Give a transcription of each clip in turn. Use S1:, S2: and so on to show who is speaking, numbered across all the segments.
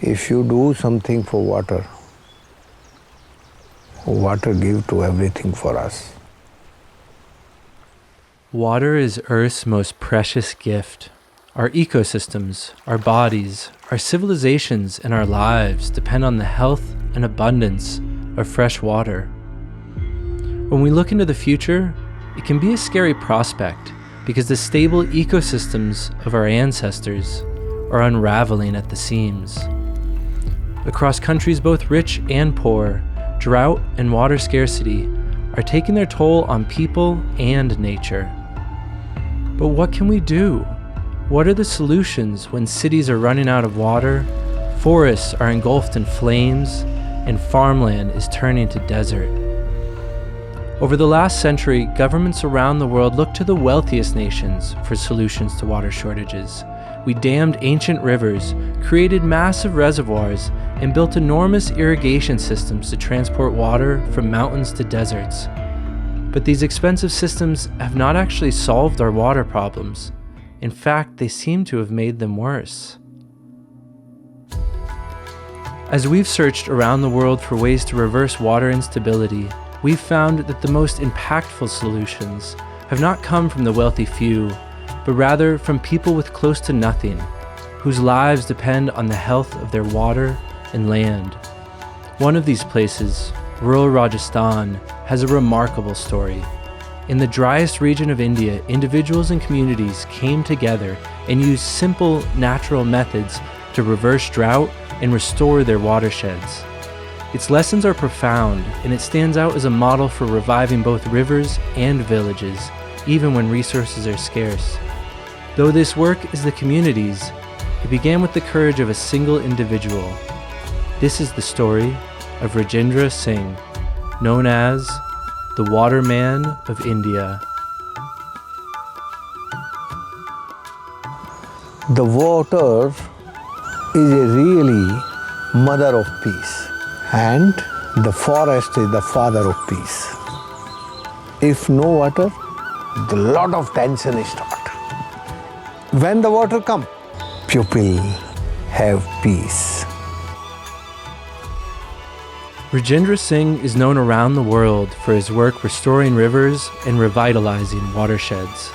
S1: If you do something for water, water gives to everything for us.
S2: Water is Earth's most precious gift. Our ecosystems, our bodies, our civilizations, and our lives depend on the health and abundance of fresh water. When we look into the future, it can be a scary prospect because the stable ecosystems of our ancestors are unraveling at the seams. Across countries both rich and poor, drought and water scarcity are taking their toll on people and nature. But what can we do? What are the solutions when cities are running out of water, forests are engulfed in flames, and farmland is turning to desert? Over the last century, governments around the world looked to the wealthiest nations for solutions to water shortages. We dammed ancient rivers, created massive reservoirs, and built enormous irrigation systems to transport water from mountains to deserts. But these expensive systems have not actually solved our water problems. In fact, they seem to have made them worse. As we've searched around the world for ways to reverse water instability, we've found that the most impactful solutions have not come from the wealthy few, but rather from people with close to nothing, whose lives depend on the health of their water and land. One of these places, rural Rajasthan, has a remarkable story. In the driest region of India, individuals and communities came together and used simple, natural methods to reverse drought and restore their watersheds. Its lessons are profound, and it stands out as a model for reviving both rivers and villages, even when resources are scarce. Though this work is the community's, it began with the courage of a single individual. This is the story of Rajendra Singh, known as the Waterman of India.
S1: The water is a really mother of peace, and the forest is the father of peace. If no water, the lot of tension is start. When the water come, people have peace.
S2: Rajendra Singh is known around the world for his work restoring rivers and revitalizing watersheds.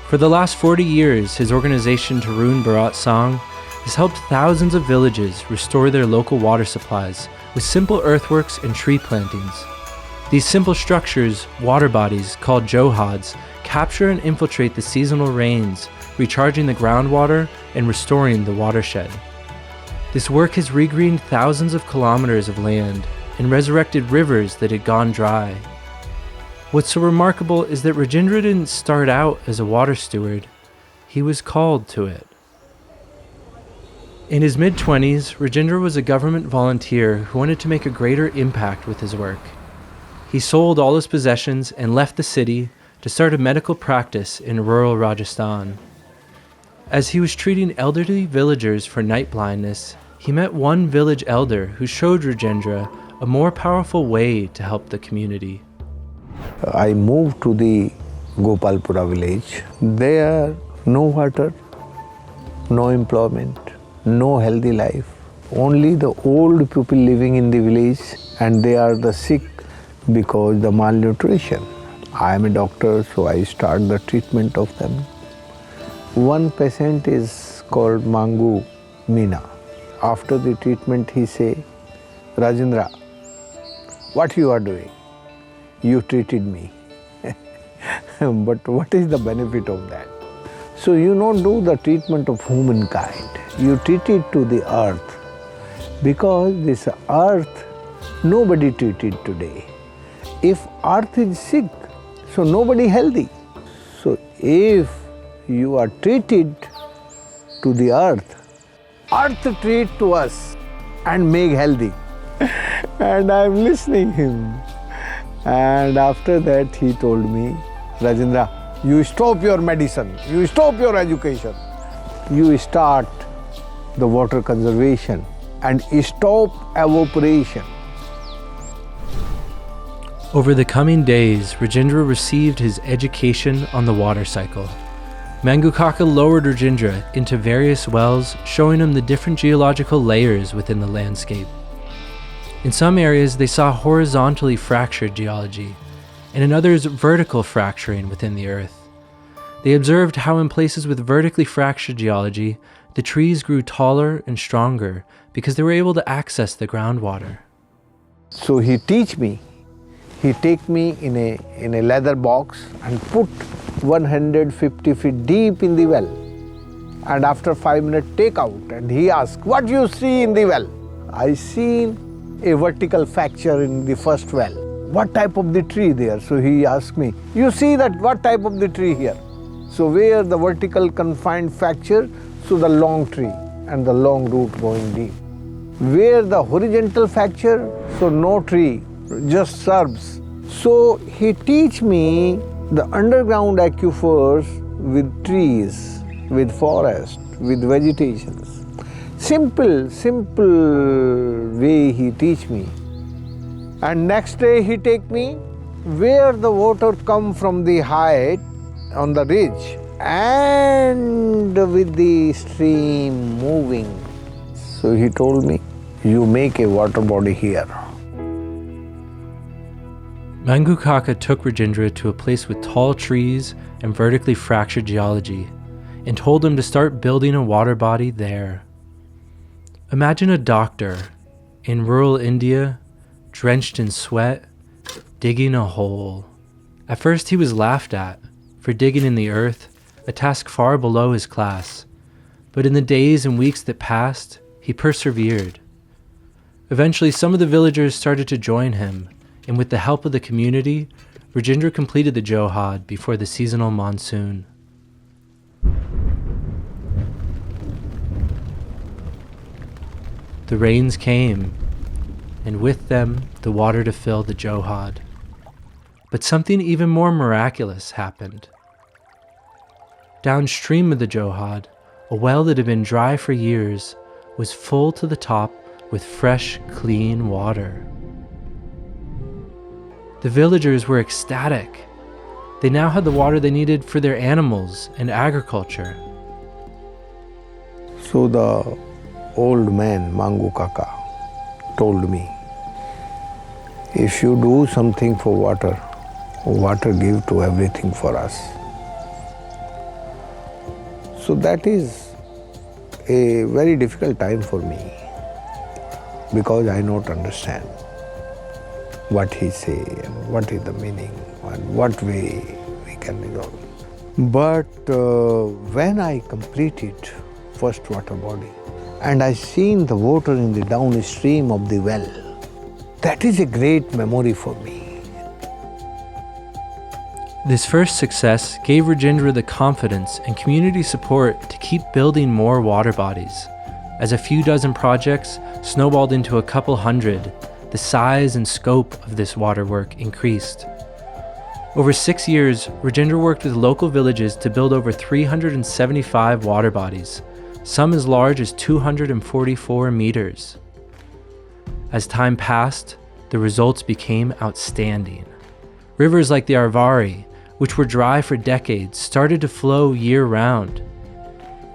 S2: For the last 40 years, his organization Drought has helped thousands of villages restore their local water supplies with simple earthworks and tree plantings. These simple structures, water bodies called johads, capture and infiltrate the seasonal rains, recharging the groundwater and restoring the watershed. This work has regreened thousands of kilometers of land and resurrected rivers that had gone dry. What's so remarkable is that Rajendra didn't start out as a water steward. He was called to it. In his mid-20s, Rajendra was a government volunteer who wanted to make a greater impact with his work. He sold all his possessions and left the city to start a medical practice in rural Rajasthan. As he was treating elderly villagers for night blindness, he met one village elder who showed Rajendra a more powerful way to help the community.
S1: I moved to the Gopalpura village. There, no water, no employment, no healthy life. Only the old people living in the village, and they are the sick because the malnutrition. I am a doctor, so I start the treatment of them. One patient is called Mangu Meena. After the treatment, he say, Rajendra, what you are doing? You treated me. But what is the benefit of that? So you don't do the treatment of humankind. You treat it to the earth. Because this earth, nobody treated today. If earth is sick, so nobody healthy. So if you are treated to the earth treat to us and make healthy. And I'm listening him. And after that he told me, Rajendra, you stop your medicine, you stop your education. You start the water conservation and stop evaporation.
S2: Over the coming days, Rajendra received his education on the water cycle. Mangu Kaka lowered Rajendra into various wells, showing him the different geological layers within the landscape. In some areas, they saw horizontally fractured geology, and in others, vertical fracturing within the earth. They observed how in places with vertically fractured geology, the trees grew taller and stronger because they were able to access the groundwater.
S1: So he teach me. He take me in a leather box and put 150 feet deep in the well. And after 5 minutes take out, and he asked, what do you see in the well? I seen a vertical fracture in the first well. What type of the tree there? So he asked me, you see that what type of the tree here? So where the vertical confined fracture, so the long tree and the long root going deep. Where the horizontal fracture, so no tree, just shrubs. So he teach me the underground aquifers with trees, with forest, with vegetations. Simple way he teach me. And next day he take me where the water come from the height on the ridge and with the stream moving. So he told me, you make a water body here.
S2: Mangu Kaka took Rajendra to a place with tall trees and vertically fractured geology and told him to start building a water body there. Imagine a doctor in rural India, drenched in sweat, digging a hole. At first he was laughed at for digging in the earth, a task far below his class. But in the days and weeks that passed, he persevered. Eventually, some of the villagers started to join him, and with the help of the community, Rajendra completed the Johad before the seasonal monsoon. The rains came, and with them, the water to fill the Johad. But something even more miraculous happened. Downstream of the Johad, a well that had been dry for years was full to the top with fresh, clean water. The villagers were ecstatic. They now had the water they needed for their animals and agriculture.
S1: So the old man, Mangu Kaka, told me, if you do something for water, water give to everything for us. So that is a very difficult time for me because I don't understand what he say and what is the meaning and what way we can resolve. But when I completed first water body and I seen the water in the downstream of the well, that is a great memory for me.
S2: This first success gave Rajendra the confidence and community support to keep building more water bodies. As a few dozen projects snowballed into a couple hundred, the size and scope of this water work increased. Over 6 years, Rajendra worked with local villages to build over 375 water bodies, some as large as 244 meters. As time passed, the results became outstanding. Rivers like the Arvari, which were dry for decades, started to flow year-round.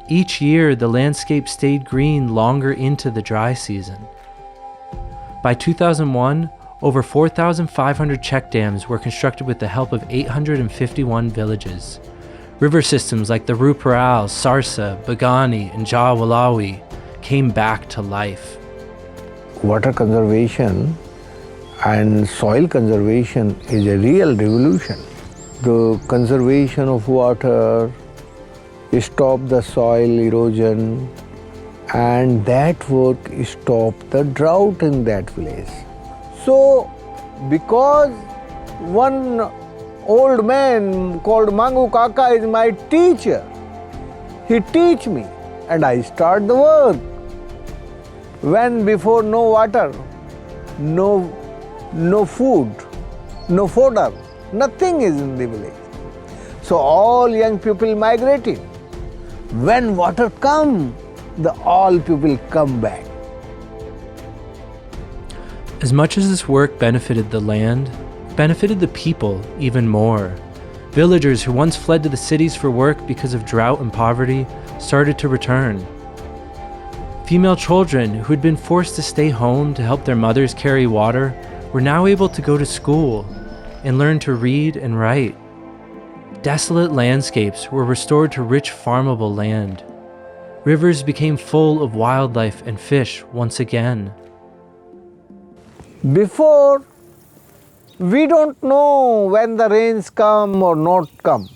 S2: Each year, the landscape stayed green longer into the dry season. By 2001, over 4,500 check dams were constructed with the help of 851 villages. River systems like the Ruparal, Sarsa, Bagani, and Jawalawi came back to life.
S1: Water conservation and soil conservation is a real revolution. The conservation of water stopped the soil erosion, and that work stopped the drought in that village. So, because one old man called Mangu Kaka is my teacher, he teach me and I start the work. When before no water, no food, no fodder, nothing is in the village. So all young people migrated. When water come, all people come back.
S2: As much as this work benefited the land, it benefited the people even more. Villagers who once fled to the cities for work because of drought and poverty started to return. Female children who had been forced to stay home to help their mothers carry water were now able to go to school and learn to read and write. Desolate landscapes were restored to rich farmable land. Rivers became full of wildlife and fish once again.
S1: Before, we don't know when the rains come or not come.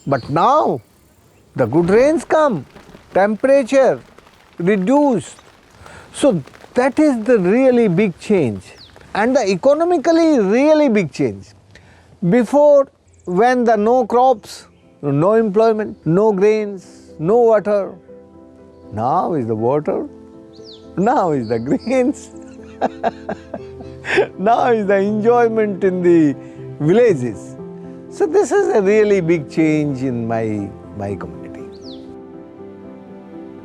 S1: But now, the good rains come, temperature reduced. So that is the really big change. And the economically really big change. Before, when the no crops, no employment, no grains, no water. Now is the water, now is the grains. Now is the enjoyment in the villages. So this is a really big change in my community.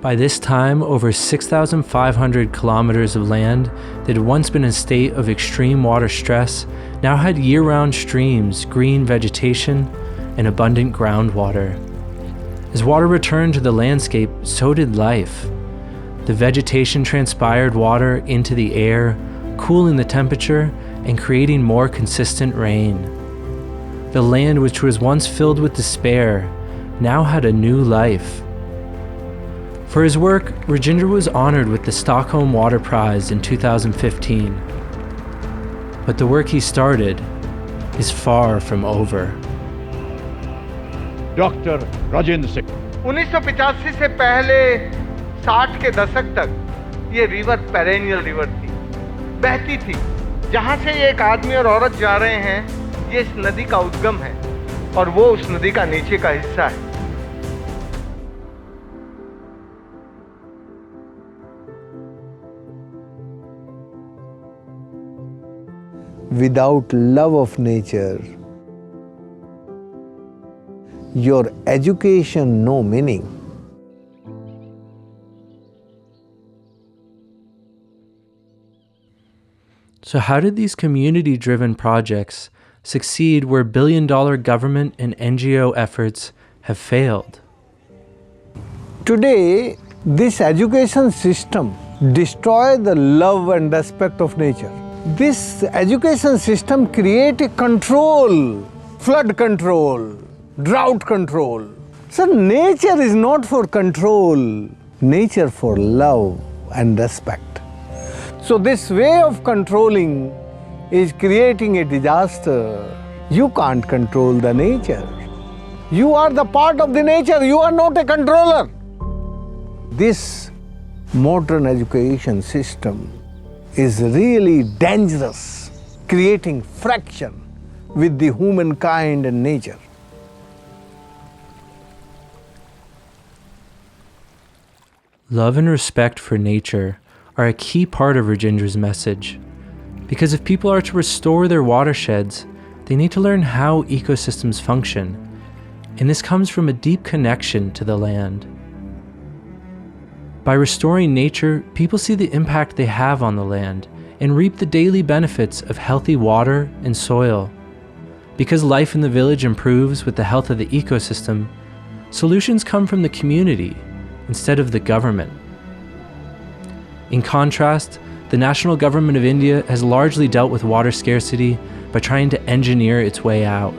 S2: By this time, over 6,500 kilometers of land that had once been in a state of extreme water stress now had year-round streams, green vegetation, and abundant groundwater. As water returned to the landscape, so did life. The vegetation transpired water into the air, cooling the temperature and creating more consistent rain. The land, which was once filled with despair, now had a new life. For his work, Rajendra was honored with the Stockholm Water Prize in 2015. But the work he started is far from over.
S3: Doctor Rajendra Singh
S4: 1985 से पहले 60 के दशक तक ये river perennial river थी, बहती थी। जहाँ से एक आदमी और औरत जा रहे हैं, ये इस नदी का उद्गम है और वो उस नदी का नीचे का हिस्सा है।
S1: Without love of nature, your education no meaning.
S2: So how did these community-driven projects succeed where billion-dollar government and NGO efforts have failed?
S1: Today, this education system destroys the love and respect of nature. This education system creates a control, flood control, drought control. So nature is not for control, nature for love and respect. So this way of controlling is creating a disaster. You can't control the nature. You are the part of the nature, you are not a controller. This modern education system is really dangerous, creating friction with the humankind and nature.
S2: Love and respect for nature are a key part of Rajendra's message. Because if people are to restore their watersheds, they need to learn how ecosystems function. And this comes from a deep connection to the land. By restoring nature, people see the impact they have on the land and reap the daily benefits of healthy water and soil. Because life in the village improves with the health of the ecosystem, solutions come from the community instead of the government. In contrast, the national government of India has largely dealt with water scarcity by trying to engineer its way out.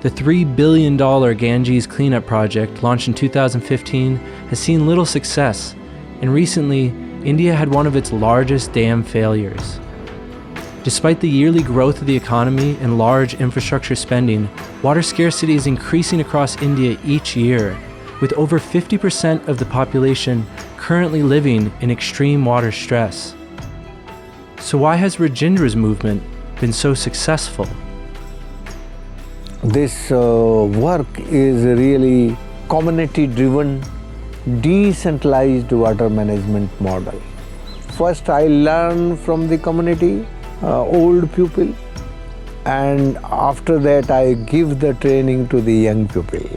S2: The $3 billion Ganges cleanup project, launched in 2015, has seen little success, and recently, India had one of its largest dam failures. Despite the yearly growth of the economy and large infrastructure spending, water scarcity is increasing across India each year, with over 50% of the population currently living in extreme water stress. So why has Rajendra's movement been so successful?
S1: This work is really community-driven, decentralized water management model. First, I learn from the community, old people, and after that I give the training to the young people.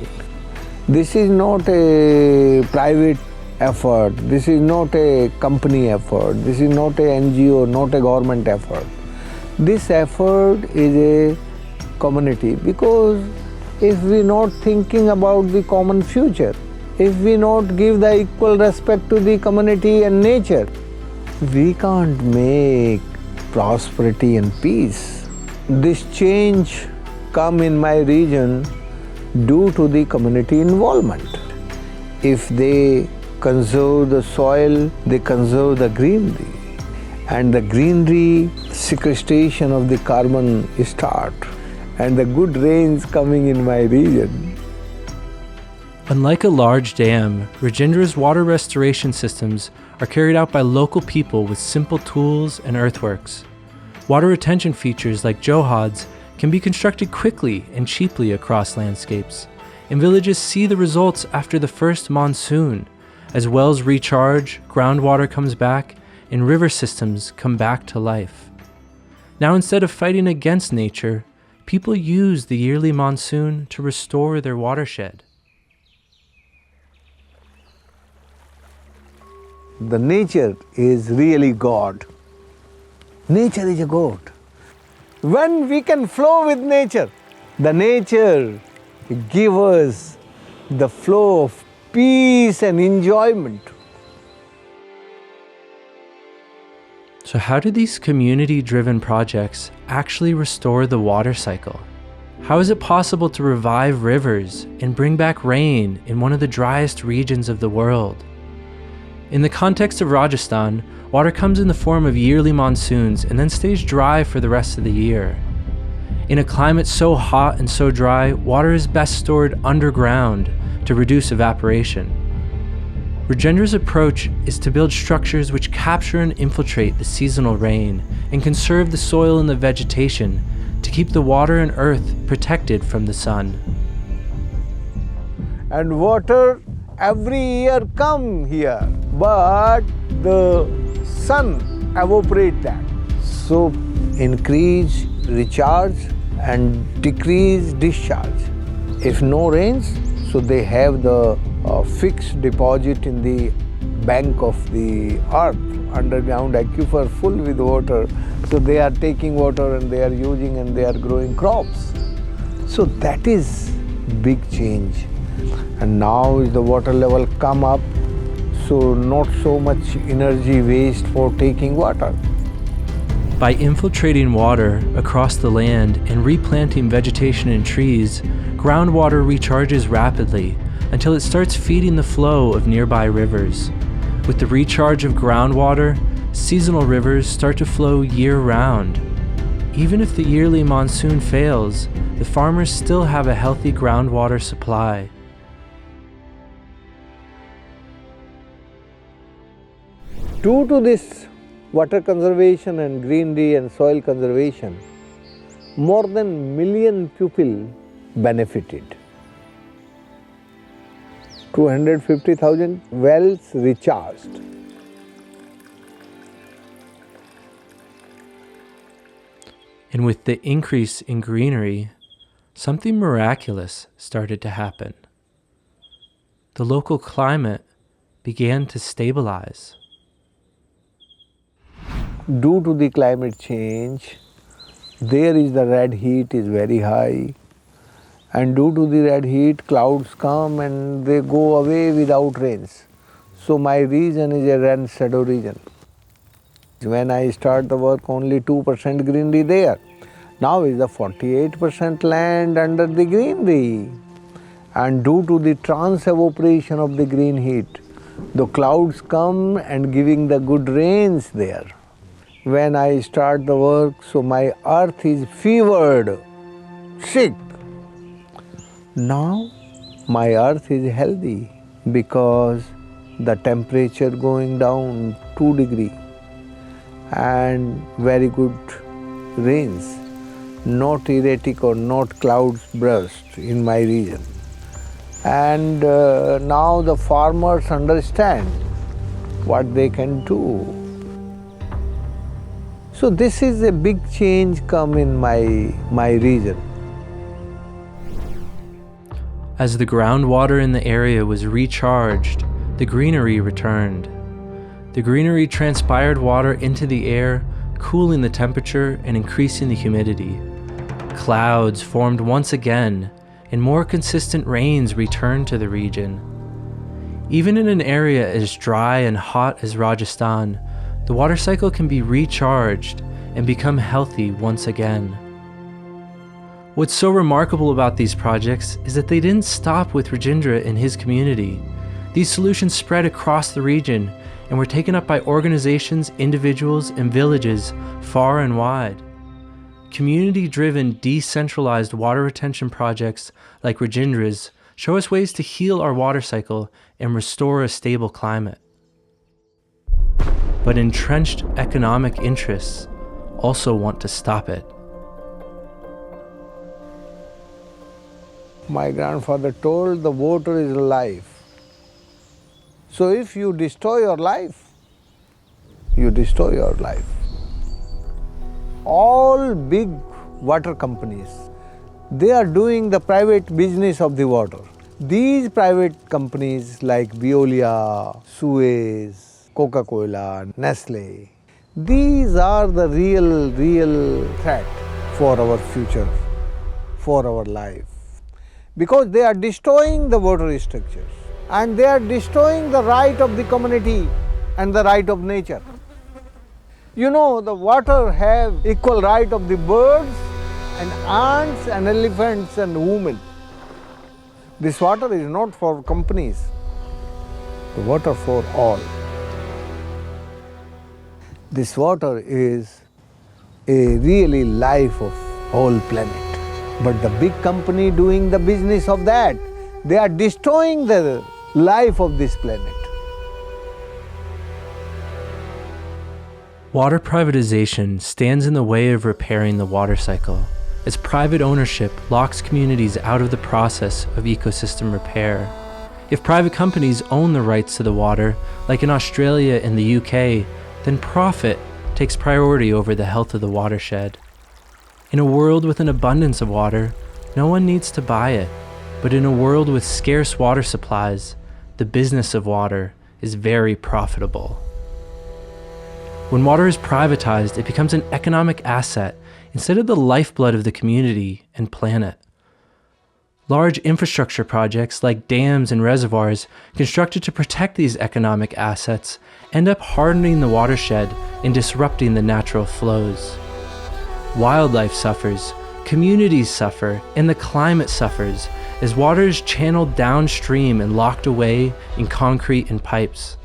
S1: This is not a private effort, this is not a company effort, this is not a NGO, not a government effort. This effort is a community, because if we not thinking about the common future, if we not give the equal respect to the community and nature, we can't make prosperity and peace. This change come in my region due to the community involvement. If they conserve the soil, they conserve the greenery. And the greenery sequestration of the carbon start. And the good rains coming in my region.
S2: Unlike a large dam, Rajendra's water restoration systems are carried out by local people with simple tools and earthworks. Water retention features like johads can be constructed quickly and cheaply across landscapes, and villages see the results after the first monsoon, as wells recharge, groundwater comes back, and river systems come back to life. Now, instead of fighting against nature, people use the yearly monsoon to restore their watershed.
S1: The nature is really God. Nature is a God. When we can flow with nature, the nature gives us the flow of peace and enjoyment.
S2: So how do these community-driven projects actually restore the water cycle? How is it possible to revive rivers and bring back rain in one of the driest regions of the world? In the context of Rajasthan, water comes in the form of yearly monsoons and then stays dry for the rest of the year. In a climate so hot and so dry, water is best stored underground to reduce evaporation. Rajendra's approach is to build structures which capture and infiltrate the seasonal rain and conserve the soil and the vegetation to keep the water and earth protected from the sun.
S1: And water every year come here, but the sun evaporate that. So increase recharge and decrease discharge. If no rains, so they have the fixed deposit in the bank of the earth, underground aquifer full with water. So they are taking water and they are using and they are growing crops. So that is big change. And now the water level come up, so not so much energy waste for taking water.
S2: By infiltrating water across the land and replanting vegetation and trees, groundwater recharges rapidly until it starts feeding the flow of nearby rivers. With the recharge of groundwater, seasonal rivers start to flow year-round. Even if the yearly monsoon fails, the farmers still have a healthy groundwater supply.
S1: Due to this water conservation and greenery and soil conservation, more than million people benefited. 250,000 wells recharged.
S2: And with the increase in greenery, something miraculous started to happen. The local climate began to stabilize.
S1: Due to the climate change, there is the red heat is very high, and due to the red heat, clouds come and they go away without rains. So my region is a rain shadow region. When I start the work, only 2% greenery there. Now is the 48% land under the greenery. And due to the trans-evaporation of the green heat, the clouds come and giving the good rains there. When I start the work, so my earth is fevered, sick. Now my earth is healthy because the temperature going down 2 degrees and very good rains, not erratic or not clouds burst in my region. And now the farmers understand what they can do. So this is a big change come in my region.
S2: As the groundwater in the area was recharged, the greenery returned. The greenery transpired water into the air, cooling the temperature and increasing the humidity. Clouds formed once again, and more consistent rains return to the region. Even in an area as dry and hot as Rajasthan, the water cycle can be recharged and become healthy once again. What's so remarkable about these projects is that they didn't stop with Rajendra and his community. These solutions spread across the region and were taken up by organizations, individuals, and villages far and wide. Community-driven, decentralized water retention projects like Rajendra's show us ways to heal our water cycle and restore a stable climate. But entrenched economic interests also want to stop it.
S1: My grandfather told the water is life. So if you destroy your life, you destroy your life. All big water companies, they are doing the private business of the water. These private companies like Veolia, Suez, Coca-Cola, Nestle, these are the real threat for our future, for our life. Because they are destroying the water structures and they are destroying the right of the community and the right of nature. You know, the water have equal right of the birds and ants and elephants and women. This water is not for companies, the water for all. This water is a really life of whole planet. But the big company doing the business of that, they are destroying the life of this planet.
S2: Water privatization stands in the way of repairing the water cycle, as private ownership locks communities out of the process of ecosystem repair. If private companies own the rights to the water, like in Australia and the UK, then profit takes priority over the health of the watershed. In a world with an abundance of water, no one needs to buy it. But in a world with scarce water supplies, the business of water is very profitable. When water is privatized, it becomes an economic asset instead of the lifeblood of the community and planet. Large infrastructure projects like dams and reservoirs constructed to protect these economic assets end up hardening the watershed and disrupting the natural flows. Wildlife suffers, communities suffer, and the climate suffers as water is channeled downstream and locked away in concrete and pipes.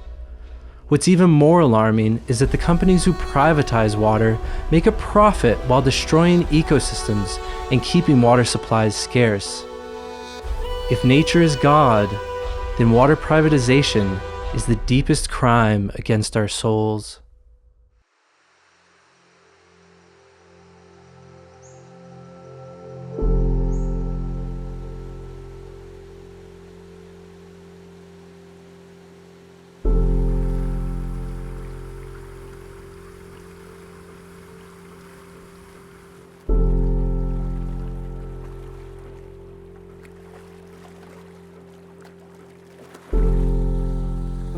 S2: What's even more alarming is that the companies who privatize water make a profit while destroying ecosystems and keeping water supplies scarce. If nature is God, then water privatization is the deepest crime against our souls.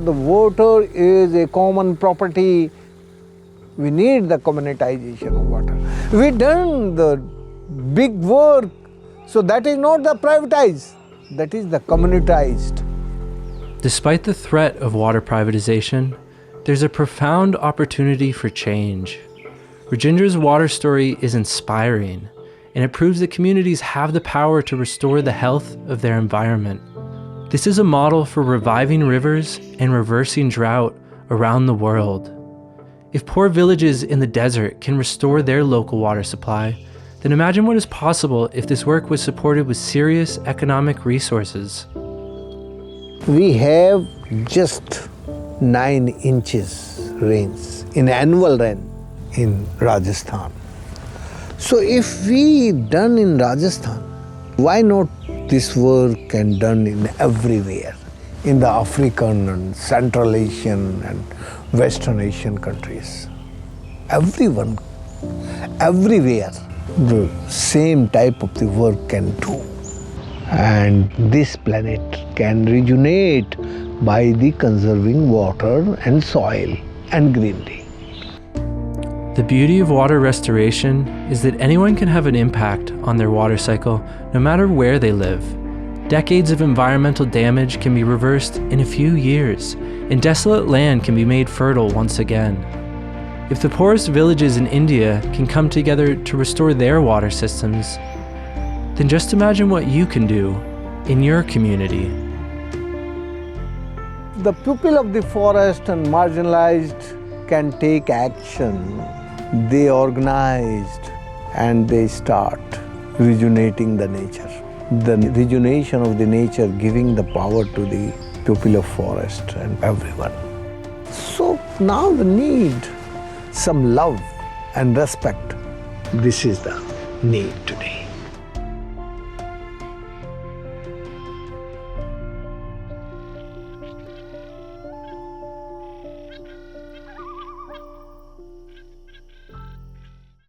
S1: The water is a common property. We need the communitization of water. We done the big work, so that is not the privatized, that is the communitized.
S2: Despite the threat of water privatization, there's a profound opportunity for change. Rajendra's water story is inspiring, and it proves that communities have the power to restore the health of their environment. This is a model for reviving rivers and reversing drought around the world. If poor villages in the desert can restore their local water supply, then imagine what is possible if this work was supported with serious economic resources.
S1: We have just 9 inches rains in annual rain in Rajasthan. So if we done in Rajasthan, why not this work can done in everywhere, in the African and Central Asian and Western Asian countries. Everyone, everywhere, the same type of the work can do. And this planet can rejuvenate by the conserving water and soil and greenery.
S2: The beauty of water restoration is that anyone can have an impact on their water cycle no matter where they live. Decades of environmental damage can be reversed in a few years, and desolate land can be made fertile once again. If the poorest villages in India can come together to restore their water systems, then just imagine what you can do in your community.
S1: The people of the forest and marginalized can take action. They organized and they start rejuvenating the nature. The rejuvenation of the nature giving the power to the people of forest and everyone. So now we need some love and respect. This is the need today.